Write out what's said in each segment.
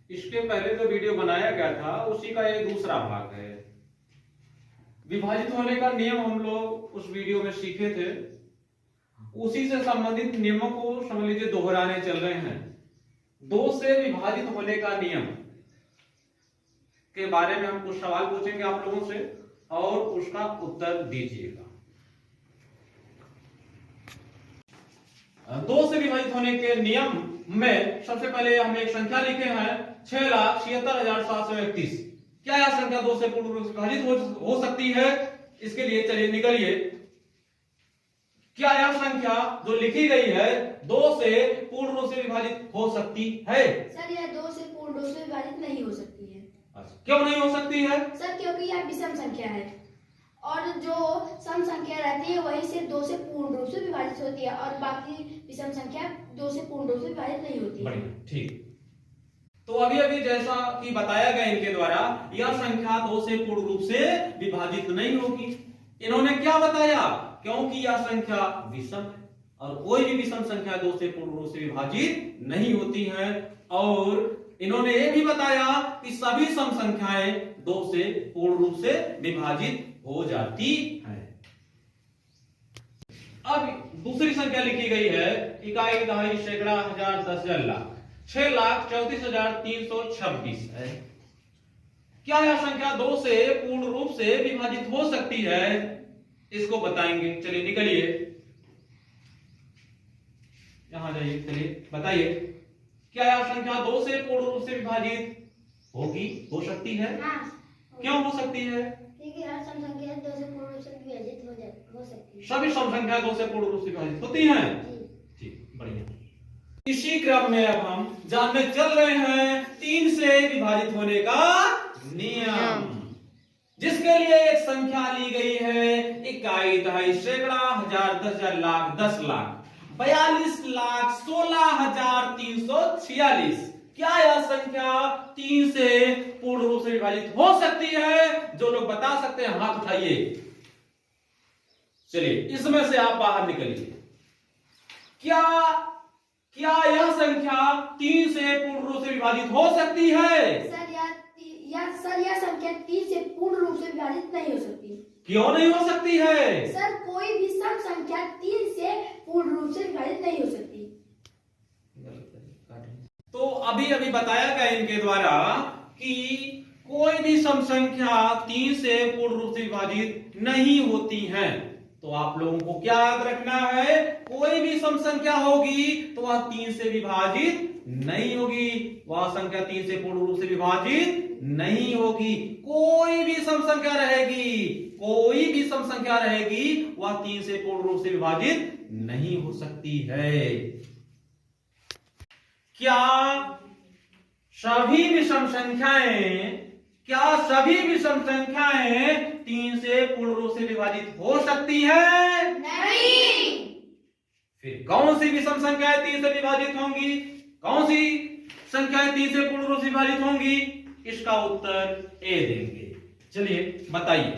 इसके पहले जो वीडियो बनाया गया था उसी का ये दूसरा भाग है। विभाजित होने का नियम हम लोग उस वीडियो में सीखे थे, उसी से संबंधित नियमों को समझ लीजिए दोहराने चल रहे हैं। 2 से विभाजित होने का नियम के बारे में हम कुछ सवाल पूछेंगे आप लोगों से और उसका उत्तर दीजिएगा। 2 से विभाजित होने के नियम में सबसे पहले हम एक संख्या लिखे हैं 6,76,731। क्या यह संख्या 2 से पूर्ण रूप से विभाजित हो सकती है? इसके लिए चलिए निकलिए। क्या यह संख्या जो लिखी गई है 2 से पूर्ण रूप से विभाजित हो सकती है? सर यह 2 से पूर्ण रूप से विभाजित नहीं हो सकती है। अच्छा, क्यों नहीं हो सकती है? सर क्योंकि यह विषम संख्या है और जो सम संख्या रहती है वही से 2 से पूर्ण रूप से विभाजित होती है और बाकी विषम संख्या 2 से पूर्ण रूप से विभाजित नहीं होती है। बढ़िया, ठीक। तो अभी अभी जैसा कि बताया गया इनके द्वारा, यह संख्या 2 से पूर्ण रूप से विभाजित नहीं होगी। इन्होंने क्या बताया? क्योंकि यह संख्या विषम है और कोई भी विषम संख्या 2 से पूर्ण रूप से विभाजित नहीं होती है। और इन्होंने ये भी बताया कि सभी सम संख्याएं 2 से पूर्ण रूप से विभाजित हो जाती हैं। अब दूसरी संख्या लिखी गई है इकाई, दहाई, सैकड़ा, हजार, 10, 10 लाख। 6,34,326 है। क्या यह संख्या 2 से पूर्ण रूप से विभाजित हो सकती है? इसको बताएंगे। चलिए निकलिए, यहां जाइए। चलिए बताइए, क्या यह संख्या 2 से पूर्ण रूप से विभाजित होगी, हो सकती है? हाँ, क्यों हो सकती है? क्योंकि हर सम संख्या 2 से पूर्ण रूप से विभाजित हो सकती है। सभी सम संख्या 2 से पूर्ण रूप से विभाजित होती हैं। ठीक, बढ़िया। इसी क्रम में अब हम जानने चल रहे हैं 3 से विभाजित होने का नियम, जिसके लिए एक संख्या ली गई है इकाई, दहाई, सैकड़ा, हजार, 10, 10 लाख, 10 लाख, 42,16,346। क्या यह संख्या 3 से पूर्ण रूप से विभाजित हो सकती है? जो लोग बता सकते हैं हाथ उठाइए। चलिए इसमें से आप बाहर निकलिए। क्या यह संख्या 3 से पूर्ण रूप से विभाजित हो सकती है? सर यह संख्या 3 से पूर्ण रूप से विभाजित नहीं हो सकती। क्यों नहीं हो सकती है? सर कोई भी सम संख्या 3 से पूर्ण रूप से विभाजित नहीं हो सकती। तो अभी अभी बताया गया इनके द्वारा कि कोई भी सम संख्या 3 से पूर्ण रूप से विभाजित नहीं होती है। तो आप लोगों को क्या याद रखना है? कोई भी सम संख्या होगी तो वह 3 से विभाजित नहीं होगी, वह संख्या 3 से पूर्ण रूप से विभाजित नहीं होगी। कोई भी सम संख्या रहेगी, वह 3 से पूर्ण रूप से विभाजित नहीं हो सकती है। क्या सभी विषम संख्याएं 3 से पूर्ण रूप से विभाजित हो सकती है? नहीं। फिर कौन सी विषम संख्याएं 3 से विभाजित होंगी? कौन सी संख्याएं 3 से पूर्ण रूप से विभाजित होंगी? इसका उत्तर ए देंगे। चलिए बताइए।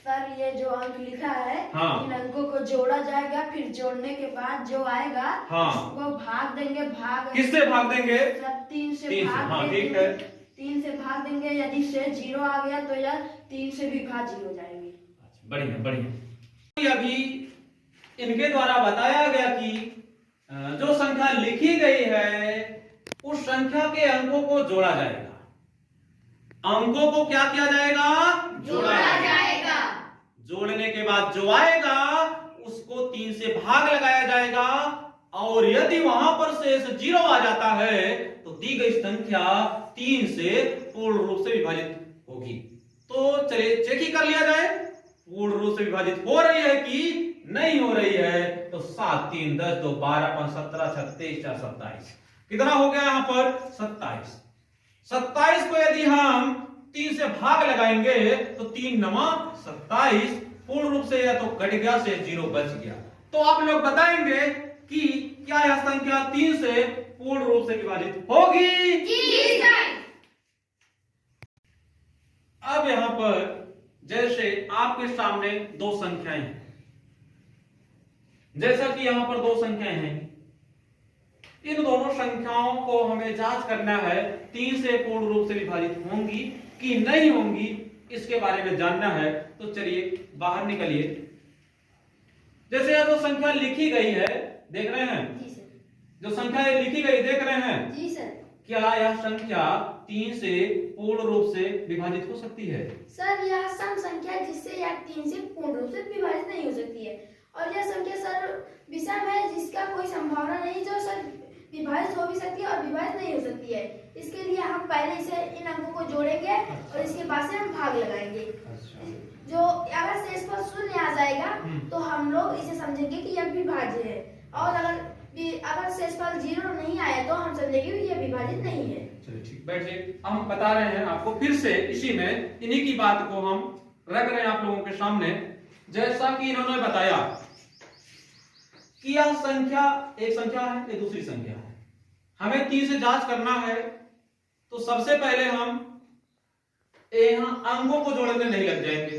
सर ये जो अंक लिखा है, हाँ, इन अंकों को जोड़ा जाएगा, फिर जोड़ने के बाद जो आएगा हाँ, उसको भाग देंगे। किससे भाग देंगे? सर 3 से भाग हाँ, देंगे। ठीक है। 3 से भाग देंगे, यदि से 0 आ गया तो यह 3 से विभाजित हो जाएगी। बढ़िया बढ़िया। अभी इनके द्वारा बताया गया कि जो संख्या लिखी गई है उस संख्या के अंकों को जोड़ा जाएगा। अंकों को क्या किया जाएगा? जोड़ा जाएगा। जोड़ने के बाद जो आएगा उसको 3 से भाग लगाया जाएगा और यदि वहां पर शेष 0 आ जाता है तो दी गई संख्या 3 से पूर्ण रूप से विभाजित होगी। तो चलिए चेक ही कर लिया जाए, पूर्ण रूप से विभाजित हो रही है कि नहीं हो रही है। तो 7, 3, 10, 2, 12, 5, 17, 26, 4, 27, कितना हो गया यहां पर? 27। 27 को यदि हम 3 से भाग लगाएंगे तो 3 9 27 पूर्ण रूप से या तो कट गया से 0 बच गया। तो आप लोग बताएंगे कि क्या यह संख्या 3 से पूर्ण रूप से विभाजित होगी? जी सर। अब यहां पर जैसे आपके सामने 2 संख्याएं हैं, जैसा कि यहां पर 2 संख्याएं हैं, इन दोनों संख्याओं को हमें जांच करना है 3 से पूर्ण रूप से विभाजित होंगी कि नहीं होंगी, इसके बारे में जानना है। तो चलिए बाहर निकलिए। जैसे यह जो संख्या लिखी गई है देख रहे हैं, जी सर। जो संख्या ये लिखी गई देख रहे हैं, जी सर। क्या यह संख्या 3 से पूर्ण रूप से विभाजित हो सकती है? सर यह सम संख्या है जिससे यह 3 से पूर्ण रूप से विभाजित नहीं हो सकती है, और यह संख्या सर विषम है जिसका कोई संभावना नहीं, जो सर विभाजित हो भी सकती है और विभाजित नहीं हो सकती है। इसके लिए हम पहले इसे इन अंकों को जोड़ेंगे और इसके बाद से हम भाग लगाएंगे। जो अगर शेषफल शून्य आ जाएगा तो हम लोग इसे समझेंगे कि यह विभाज्य है, और अगर शेषफल 0 नहीं आया तो हम समझेंगे कि यह विभाजित नहीं है। चलिए ठीक, बैठिए। हम बता रहे हैं आपको फिर से, इसी में इन्हीं की बात को हम रख रहे हैं आप लोगों के सामने। जैसा कि इन्होंने बताया कि यह संख्या एक संख्या है, ये दूसरी संख्या है, हमें 3 से जांच करना है। तो सबसे पहले हम यहाँ अंकों को जोड़ने नहीं लग जाएंगे,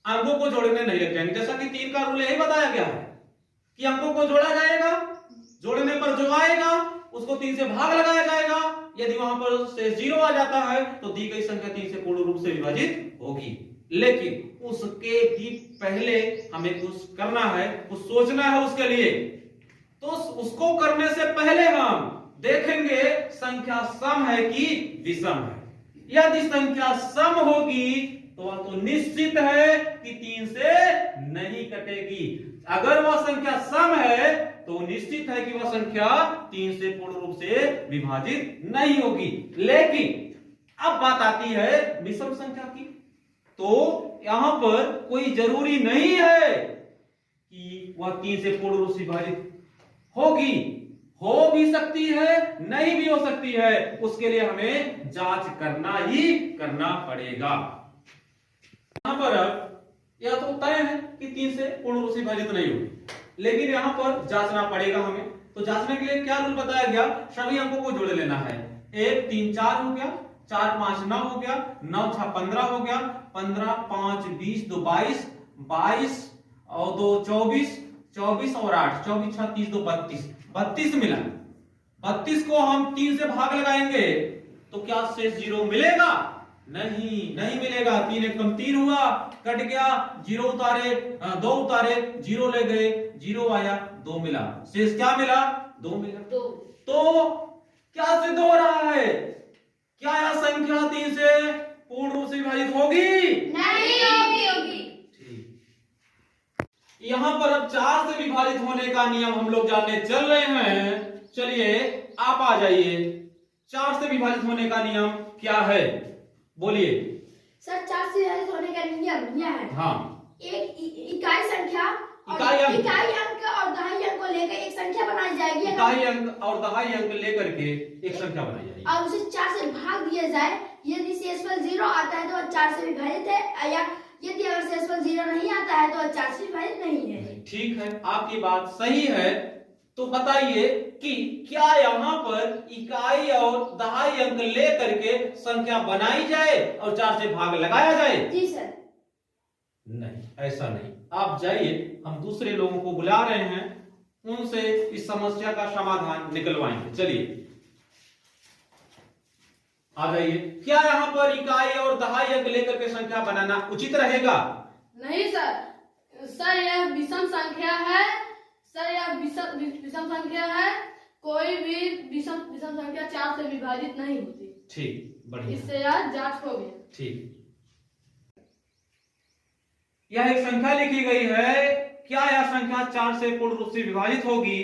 अंकों को जोड़ने नहीं लग जाएंगे। जैसा कि 3 का रूल यही बताया गया है कि अंकों को जोड़ा जाएगा, जोड़ने पर जो आएगा उसको 3 से भाग लगाया जाएगा। यदि वहां पर शेष 0 आ जाता है तो दी गई संख्या 3 से पूर्ण रूप से विभाजित होगी। लेकिन उसके भी पहले हमें कुछ करना है, कुछ सोचना है उसके लिए। तो उसको करने से पहले हम देखेंगे संख्या सम है कि विषम है। यदि संख्या सम होगी तो वह तो निश्चित है कि 3 से नहीं कटेगी। अगर वह संख्या सम है तो निश्चित है कि वह संख्या 3 से पूर्ण रूप से विभाजित नहीं होगी। लेकिन अब बात आती है विषम संख्या की। तो यहां पर कोई जरूरी नहीं है कि वह 3 से पूर्ण रूप से विभाजित होगी, हो भी सकती है, नहीं भी हो सकती है। उसके लिए हमें जांच करना ही करना पड़ेगा। यहां पर यह तो तय है कि 3 से पूर्ण रूप से विभाजित नहीं होगी, लेकिन यहां पर जांचना पड़ेगा हमें। तो जांचने के लिए क्या रूल बताया गया? सभी अंकों को जोड़ लेना है। 1 3 4 हो गया, 4 5 9 हो गया, 9 6 15 हो गया, 15 5 20 2 22, 22 और 2 24, 24 और 8 24 6 30 2 32, 32 मिला। 32 को हम 3 से भाग लगाएंगे तो क्या शेष 0 मिलेगा? नहीं, नहीं मिलेगा। 3 एक कम 3 हुआ, कट गया, 0 उतारे, 2 उतारे, 0 ले गए, 0 आया, 2 मिला। शेष क्या मिला? 2 मिला। तो क्या सिद्ध हो रहा है? क्या यह संख्या 3 से पूर्ण रूप से विभाजित होगी? नहीं होगी। ठीक। यहां पर अब 4 से विभाजित होने का नियम हम लोग जानने चल रहे हैं। चलिए आप आ जाइए। 4 से विभाजित होने का नियम क्या है? बोलिए सर। 4 से विभाजित होने का नियम यह है, हाँ, एक इकाई संख्या इकाई अंक और दहाई अंक को लेकर एक संख्या बनाई जाएगी। इकाई अंक और दहाई अंक लेकर के एक संख्या बनाई जाएगी और उसे 4 से भाग दिया जाए। यदि शेषफल 0 आता है तो वह 4 से विभाजित है, या यदि अगर शेषफल 0 नहीं आता है तो वह 4 से विभाजित नहीं है। ठीक है, आपकी बात सही है। तो बताइए कि क्या यहाँ पर इकाई और दहाई अंक लेकर के संख्या बनाई जाए और 4 से भाग लगाया जाए? जी सर। नहीं, ऐसा नहीं। आप जाइए, हम दूसरे लोगों को बुला रहे हैं, उनसे इस समस्या का समाधान निकलवाएंगे। चलिए आ जाइए। क्या यहाँ पर इकाई और दहाई अंक लेकर के संख्या बनाना उचित रहेगा? नहीं सर। सर यह विषम संख्या है। सर यह विषम संख्या है। कोई भी विषम संख्या 4 से विभाजित नहीं होती। ठीक, बढ़िया। इससे यह जांच हो गई। ठीक। यह एक संख्या लिखी गई है। क्या यह संख्या 4 से पूर्ण रूप से विभाजित होगी?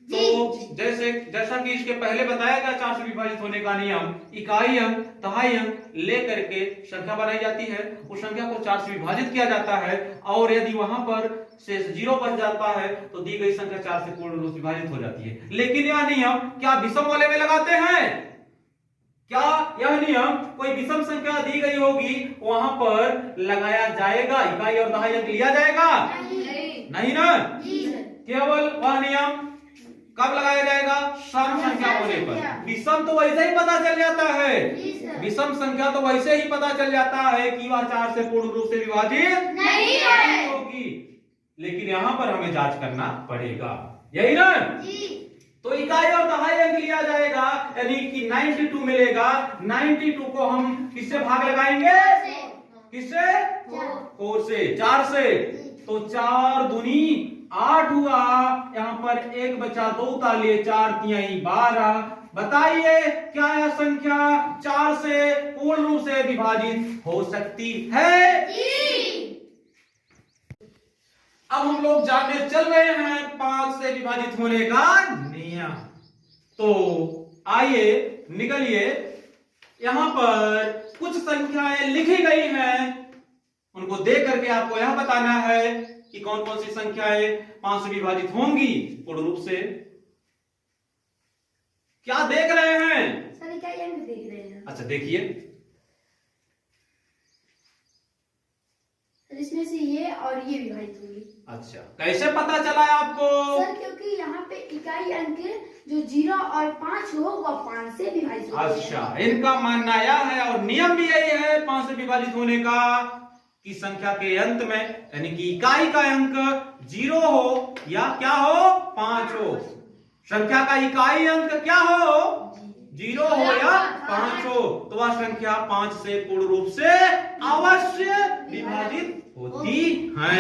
तो जैसा कि इसके पहले बताया गया 4 से विभाजित होने का नियम, इकाई अंक दहाई अंक लेकर के संख्या बनाई जाती है, उस संख्या को 4 से विभाजित किया जाता है, और यदि वहां पर शेष 0 बच जाता है तो दी गई संख्या 4 से पूर्ण रूप से विभाजित हो जाती है। लेकिन यह नियम क्या विषम वाले में लगाते हैं? क्या यह नियम कोई विषम संख्या दी गई होगी वहां पर लगाया जाएगा? इकाई और दहाई अंक लिया जाएगा? नहीं ना। केवल वह नियम कब लगाया जाएगा? सम संख्या होने पर। विषम तो वैसे ही पता चल जाता है, विषम संख्या तो वैसे ही पता चल जाता है कि वह 4 से पूर्ण रूप से विभाजित नहीं होगी। लेकिन यहां पर हमें जांच करना पड़ेगा, यही ना? तो इकाई और दहाई अंक लिया जाएगा, यानी कि 92 मिलेगा। 92 को हम किससे भाग लगाएंगे? किससे? 4 से, 4 से। तो 4 दूनी 8 हुआ, यहाँ पर 1 बचा, 2 उतार लिए, 4 तिहाई 12। बताइए क्या यह संख्या 4 से पूर्ण रूप से विभाजित हो सकती है? अब हम लोग जानने चल रहे हैं 5 से विभाजित होने का नियम। तो आइए निकलिए, यहां पर कुछ संख्याएं लिखी गई हैं, उनको देख करके आपको यह बताना है कि कौन कौन सी संख्याएं 5 से विभाजित होंगी पूर्ण रूप से। क्या देख रहे हैं? सर इकाई अंक देख रहे हैं। अच्छा देखिए, इसमें से ये और ये विभाजित होंगी। अच्छा कैसे पता चला है आपको? सर क्योंकि यहाँ पे इकाई अंक जो 0 और 5 हो वह 5 से विभाजित होते हैं। अच्छा, इनका मानना यह है और नियम भी यही है 5 से विभाजित होने का कि संख्या के अंत में, यानी कि इकाई का अंक 0 हो या क्या हो? 5 हो। संख्या का इकाई अंक क्या हो? 0 हो या 5 हो, तो वह संख्या 5 से पूर्ण रूप से अवश्य विभाजित होती है।